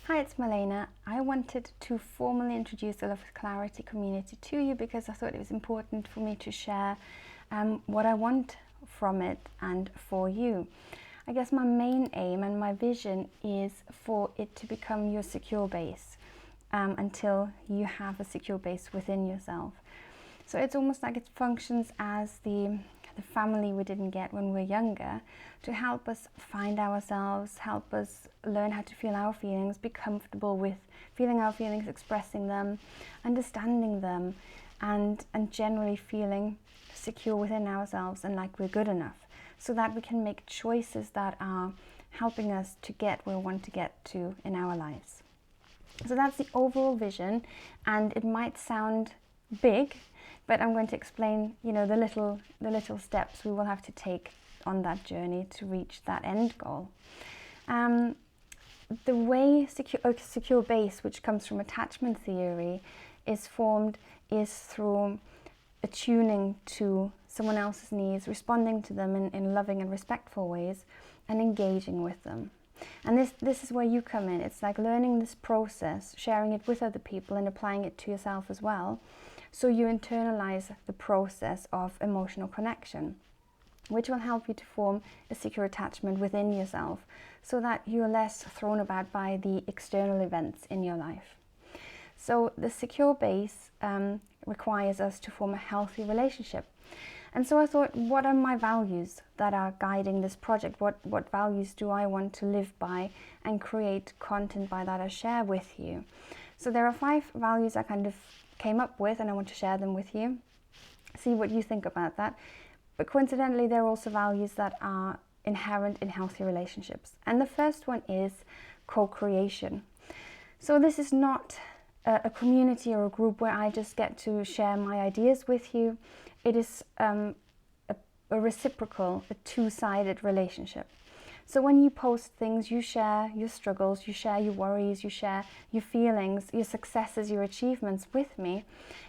Hi, it's Milena. I wanted to formally introduce the Love with Clarity community to you because I thought it was important for me to share what I want from it and for you. I guess my main aim and my vision is for it to become your secure base until you have a secure base within yourself. So it's almost like it functions as the family we didn't get when we were younger, to help us find ourselves, help us learn how to feel our feelings, be comfortable with feeling our feelings, expressing them, understanding them, and generally feeling secure within ourselves and like we're good enough, so that we can make choices that are helping us to get where we want to get to in our lives. So that's the overall vision, and it might sound big, but I'm going to explain, the little steps we will have to take on that journey to reach that end goal. The way secure base, which comes from attachment theory, is formed is through attuning to someone else's needs, responding to them in loving and respectful ways, and engaging with them. And this is where you come in. It's like learning this process, sharing it with other people, and applying it to yourself as well. So you internalize the process of emotional connection, which will help you to form a secure attachment within yourself, so that you're less thrown about by the external events in your life. So the secure base requires us to form a healthy relationship. And so I thought, what are my values that are guiding this project? What values do I want to live by and create content by that I share with you? So there are 5 values I kind of came up with, and I want to share them with you. See what you think about that. But coincidentally, there are also values that are inherent in healthy relationships. And the first one is co-creation. So this is not a community or a group where I just get to share my ideas with you. It is a reciprocal, a two-sided relationship. So when you post things, you share your struggles, you share your worries, you share your feelings, your successes, your achievements with me.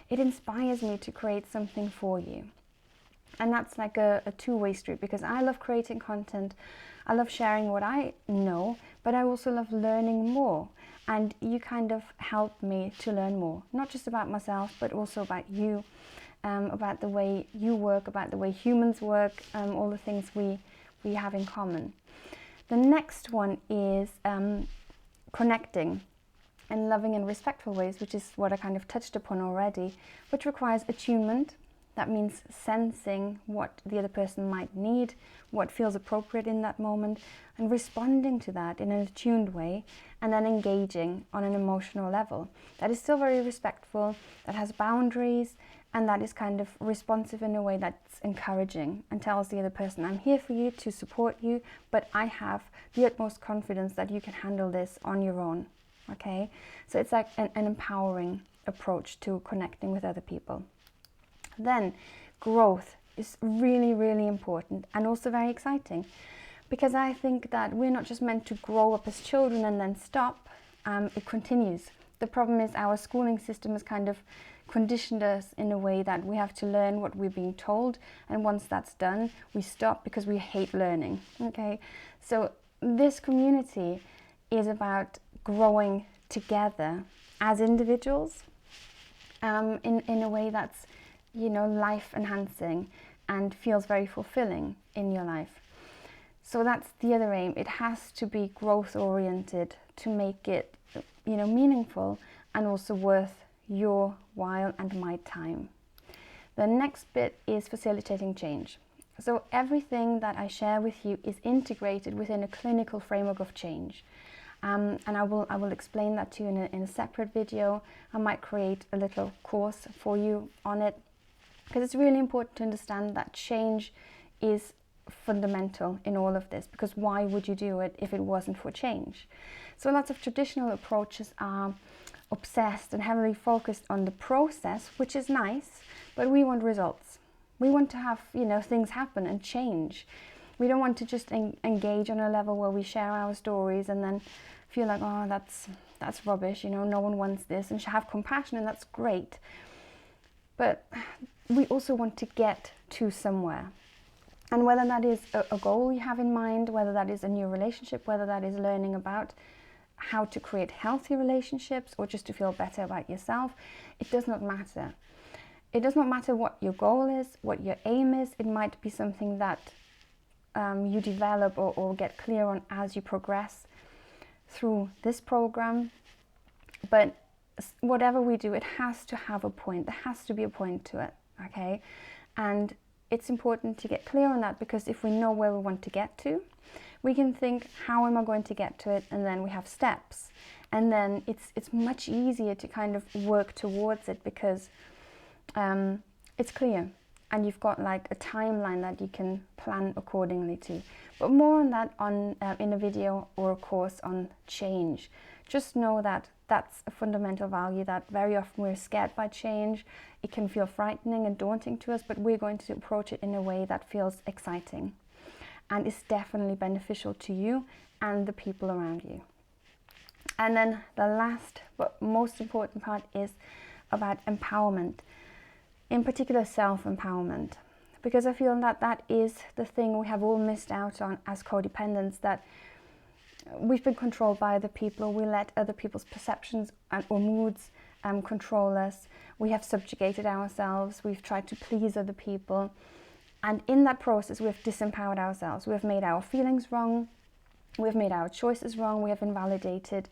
It inspires me to create something for you. And that's like a two-way street, because I love creating content, I love sharing what I know, but I also love learning more. And you kind of help me to learn more, not just about myself, but also about you, about the way you work, about the way humans work, all the things we have in common. The next one is connecting in loving and respectful ways, which is what I kind of touched upon already, which requires attunement. That means sensing what the other person might need, what feels appropriate in that moment, and responding to that in an attuned way, and then engaging on an emotional level. That is still very respectful, that has boundaries, and that is kind of responsive in a way that's encouraging and tells the other person, I'm here for you to support you, but I have the utmost confidence that you can handle this on your own. Okay? So it's like an empowering approach to connecting with other people. Then growth is really, really important, and also very exciting, because I think that we're not just meant to grow up as children and then stop. It continues. The problem is our schooling system has kind of conditioned us in a way that we have to learn what we're being told, and once that's done, we stop because we hate learning. Okay, so this community is about growing together as individuals in a way that's life enhancing and feels very fulfilling in your life. So that's the other aim. It has to be growth oriented to make it meaningful and also worth your while and my time. The next bit is facilitating change. So everything that I share with you is integrated within a clinical framework of change. And I will explain that to you in a separate video. I might create a little course for you on it, because it's really important to understand that change is fundamental in all of this, because why would you do it if it wasn't for change? So lots of traditional approaches are obsessed and heavily focused on the process, which is nice, but we want results. We want to have things happen and change. We don't want to just engage on a level where we share our stories and then feel like, oh, that's rubbish, no one wants this, and have compassion, and that's great. But we also want to get to somewhere. And whether that is a goal you have in mind, whether that is a new relationship, whether that is learning about how to create healthy relationships or just to feel better about yourself, it does not matter. It does not matter what your goal is, what your aim is. It might be something that you develop or get clear on as you progress through this program. But whatever we do, it has to have a point. There has to be a point to it, okay? And it's important to get clear on that, because if we know where we want to get to, we can think, how am I going to get to it? And then we have steps. And then it's much easier to kind of work towards it, because it's clear. And you've got like a timeline that you can plan accordingly to. But more on that in a video or a course on change. Just know that that's a fundamental value, that very often we're scared by change. It can feel frightening and daunting to us, but we're going to approach it in a way that feels exciting and is definitely beneficial to you and the people around you. And then the last but most important part is about empowerment, in particular self-empowerment, because I feel that that is the thing we have all missed out on as codependents, that we've been controlled by other people. We let other people's perceptions or moods control us. We have subjugated ourselves. We've tried to please other people. And in that process, we've disempowered ourselves. We've made our feelings wrong. We've made our choices wrong. We have invalidated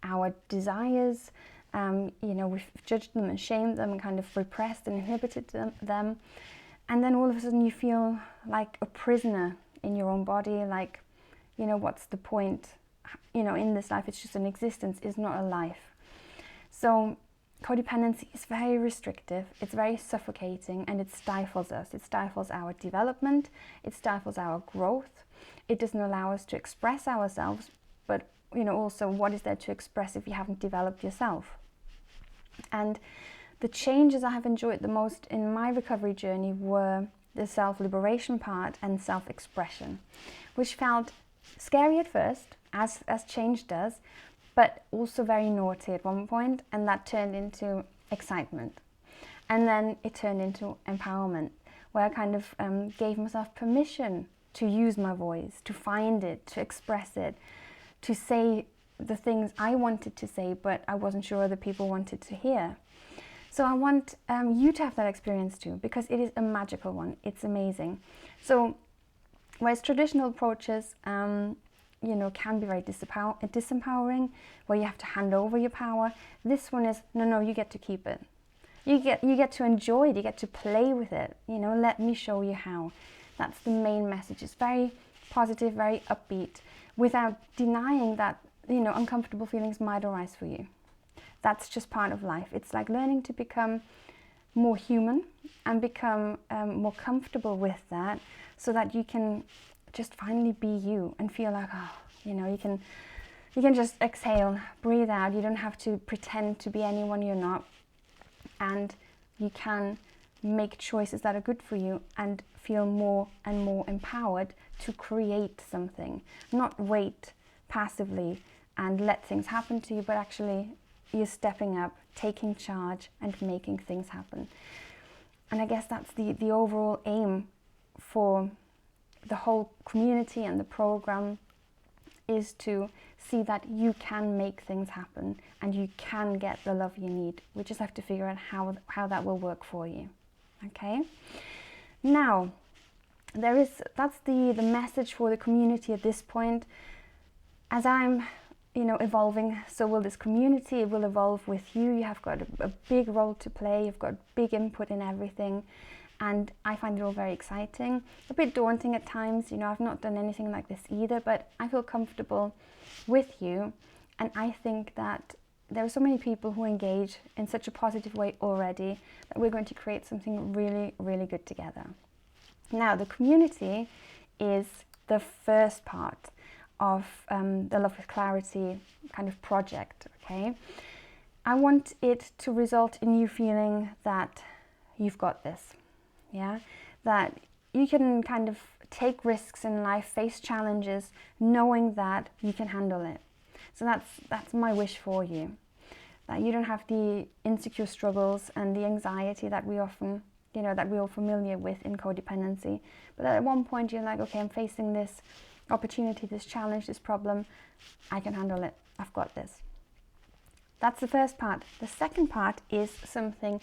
our desires. We've judged them and shamed them and kind of repressed and inhibited them. And then all of a sudden you feel like a prisoner in your own body, like, what's the point? In this life, it's just an existence, it's not a life. So codependency is very restrictive, it's very suffocating, and it stifles us. It stifles our development, it stifles our growth. It doesn't allow us to express ourselves, but also, what is there to express if you haven't developed yourself? And the changes I have enjoyed the most in my recovery journey were the self-liberation part and self-expression, which felt scary at first, as change does, but also very naughty at one point, and that turned into excitement. And then it turned into empowerment, where I kind of gave myself permission to use my voice, to find it, to express it, to say the things I wanted to say, but I wasn't sure other people wanted to hear. So I want you to have that experience too, because it is a magical one. It's amazing. So whereas traditional approaches can be very disempowering, where you have to hand over your power, this one is, no, you get to keep it. You get to enjoy it, you get to play with it. Let me show you how. That's the main message. It's very positive, very upbeat, without denying that uncomfortable feelings might arise for you. That's just part of life. It's like learning to become more human and become more comfortable with that, so that you can just finally be you and feel like, you can just exhale, breathe out. You don't have to pretend to be anyone you're not, and you can make choices that are good for you and feel more and more empowered to create something, not wait passively and let things happen to you, but actually you're stepping up, taking charge and making things happen. And I guess that's the overall aim for the whole community and the program, is to see that you can make things happen and you can get the love you need. We just have to figure out how that will work for you. Okay? Now, that's the message for the community at this point. As I'm evolving, so will this community. It will evolve with you. You have got a big role to play. You've got big input in everything. And I find it all very exciting, a bit daunting at times. I've not done anything like this either, but I feel comfortable with you. And I think that there are so many people who engage in such a positive way already, that we're going to create something really, really good together. Now, the community is the first part of the Love with Clarity kind of project, okay? I want it to result in you feeling that you've got this. Yeah, that you can kind of take risks in life, face challenges, knowing that you can handle it. So that's my wish for you, that you don't have the insecure struggles and the anxiety that we often, that we're all familiar with in codependency. But that at one point you're like, okay, I'm facing this opportunity, this challenge, this problem, I can handle it. I've got this. That's the first part. The second part is something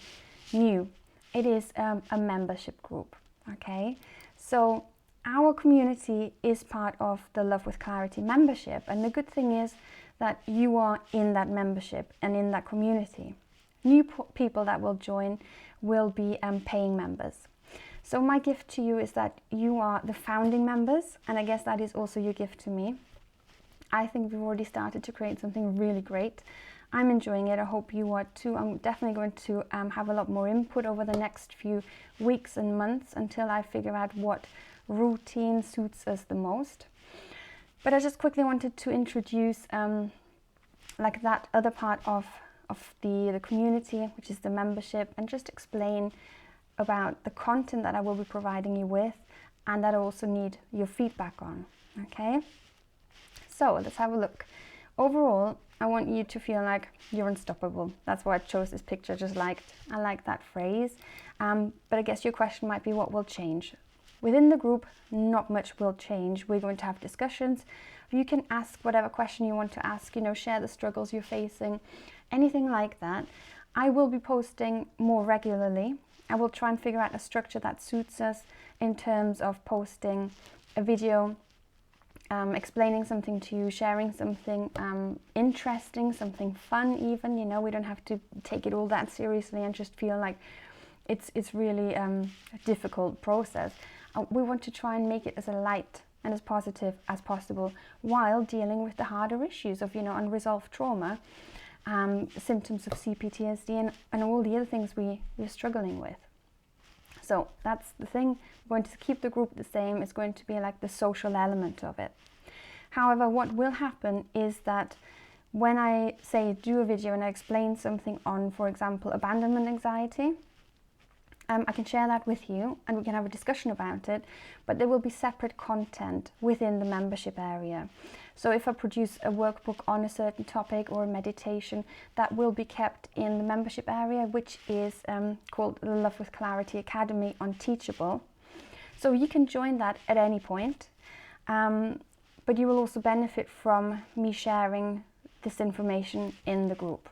new. It is a membership group, okay? So our community is part of the Love with Clarity membership, and the good thing is that you are in that membership and in that community. New people that will join will be paying members. So my gift to you is that you are the founding members, and I guess that is also your gift to me. I think we've already started to create something really great. I'm enjoying it. I hope you are too. I'm definitely going to have a lot more input over the next few weeks and months until I figure out what routine suits us the most. But I just quickly wanted to introduce like that other part of the community, which is the membership, and just explain about the content that I will be providing you with, and that I also need your feedback on. Okay, so let's have a look. Overall, I want you to feel like you're unstoppable. That's why I chose this picture. I like that phrase. But I guess your question might be, what will change? Within the group, not much will change. We're going to have discussions. You can ask whatever question you want to ask, share the struggles you're facing, anything like that. I will be posting more regularly. I will try and figure out a structure that suits us in terms of posting a video, explaining something to you, sharing something interesting, something fun even. We don't have to take it all that seriously and just feel like it's really a difficult process. We want to try and make it as light and as positive as possible while dealing with the harder issues of unresolved trauma, symptoms of CPTSD, and all the other things we're struggling with. So that's the thing. We're going to keep the group the same. It's going to be like the social element of it. However, what will happen is that when I say do a video and I explain something on, for example, abandonment anxiety, I can share that with you and we can have a discussion about it, but there will be separate content within the membership area. So if I produce a workbook on a certain topic or a meditation, that will be kept in the membership area, which is called the Love with Clarity Academy on Teachable. So you can join that at any point, but you will also benefit from me sharing this information in the group.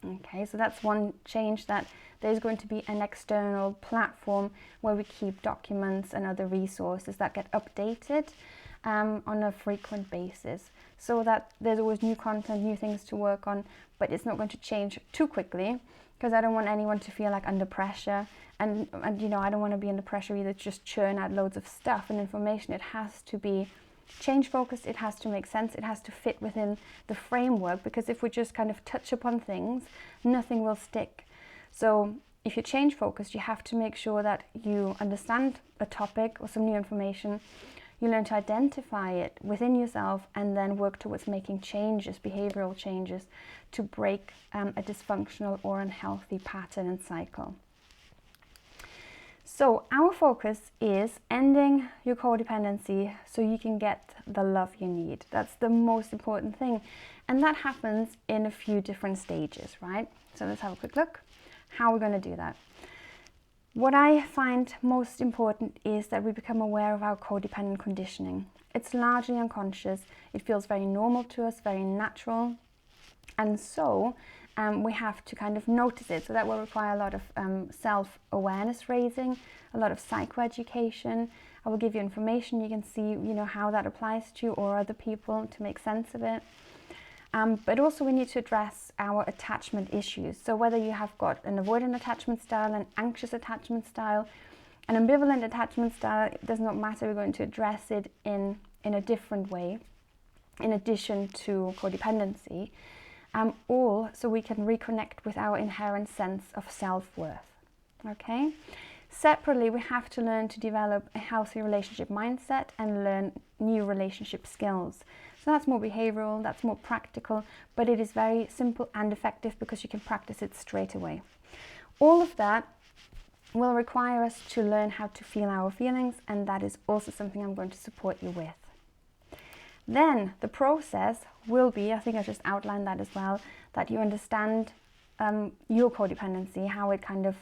Okay, so that's one change, that there's going to be an external platform where we keep documents and other resources that get updated on a frequent basis, so that there's always new content, new things to work on, but it's not going to change too quickly, because I don't want anyone to feel like under pressure, and I don't want to be under pressure either to just churn out loads of stuff and information. It has to be change focused, it has to make sense, it has to fit within the framework, because if we just kind of touch upon things, nothing will stick. So if you're change focused, you have to make sure that you understand a topic or some new information, you learn to identify it within yourself, and then work towards making changes, behavioral changes, to break a dysfunctional or unhealthy pattern and cycle. So our focus is ending your codependency so you can get the love you need. That's the most important thing. And that happens in a few different stages, right? So let's have a quick look. How we're going to do that. What I find most important is that we become aware of our codependent conditioning. It's largely unconscious. It feels very normal to us, very natural. And so we have to kind of notice it. So that will require a lot of self-awareness raising, a lot of psychoeducation. I will give you information. You can see, how that applies to you or other people to make sense of it. But also we need to address our attachment issues. So whether you have got an avoidant attachment style, an anxious attachment style, an ambivalent attachment style, it does not matter. We're going to address it in a different way, in addition to codependency. All so we can reconnect with our inherent sense of self-worth. Okay? Separately, we have to learn to develop a healthy relationship mindset and learn new relationship skills. So that's more behavioral, that's more practical, but it is very simple and effective because you can practice it straight away. All of that will require us to learn how to feel our feelings, and that is also something I'm going to support you with. Then the process will be, I think I just outlined that as well, that you understand your codependency, how it kind of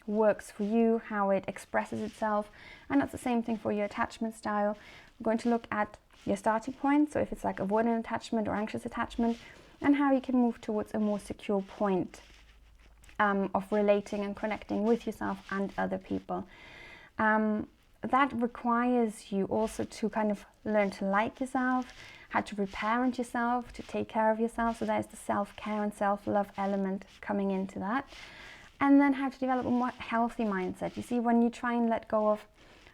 works for you, how it expresses itself, and that's the same thing for your attachment style. We're going to look at your starting point, so if it's like avoidant attachment or anxious attachment, and how you can move towards a more secure point of relating and connecting with yourself and other people. That requires you also to kind of learn to like yourself, how to reparent yourself, to take care of yourself. So there's the self-care and self-love element coming into that. And then how to develop a more healthy mindset. You see, when you try and let go of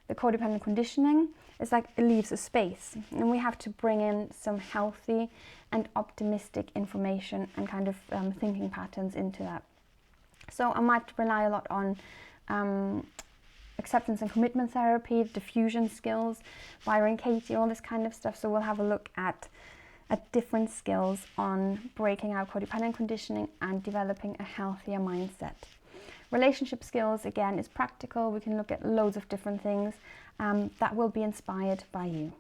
the codependent conditioning, it's like it leaves a space. And we have to bring in some healthy and optimistic information and kind of thinking patterns into that. So I might rely a lot on acceptance and commitment therapy, diffusion skills, Byron Katie, all this kind of stuff. So we'll have a look at different skills on breaking out codependent conditioning and developing a healthier mindset. Relationship skills, again, is practical. We can look at loads of different things that will be inspired by you.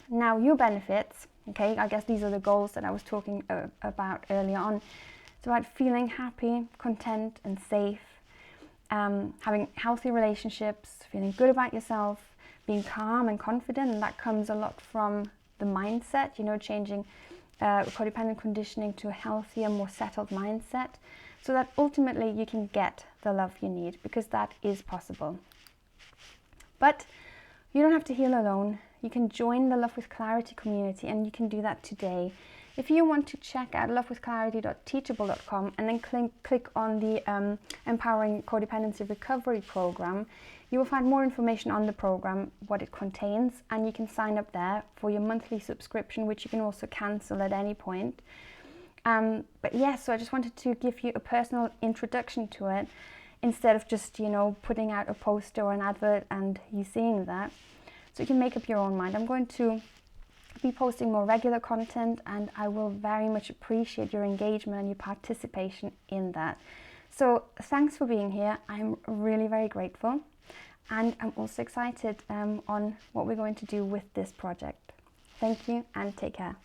Now, your benefits, okay, I guess these are the goals that I was talking about earlier on. It's about feeling happy, content and safe, having healthy relationships, feeling good about yourself, being calm and confident, and that comes a lot from the mindset, you know, changing codependent conditioning to a healthier, more settled mindset, so that ultimately you can get the love you need, because that is possible. But you don't have to heal alone. You can join the Love with Clarity community, and you can do that today. If you want to check out lovewithclarity.teachable.com and then click on the Empowering Codependency Recovery program, you will find more information on the program, what it contains, and you can sign up there for your monthly subscription, which you can also cancel at any point. But yeah, so I just wanted to give you a personal introduction to it, instead of just, you know, putting out a poster or an advert and you seeing that. So you can make up your own mind. I'm going to be posting more regular content, and I will very much appreciate your engagement and your participation in that. So thanks for being here. I'm really very grateful, and I'm also excited on what we're going to do with this project. Thank you and take care.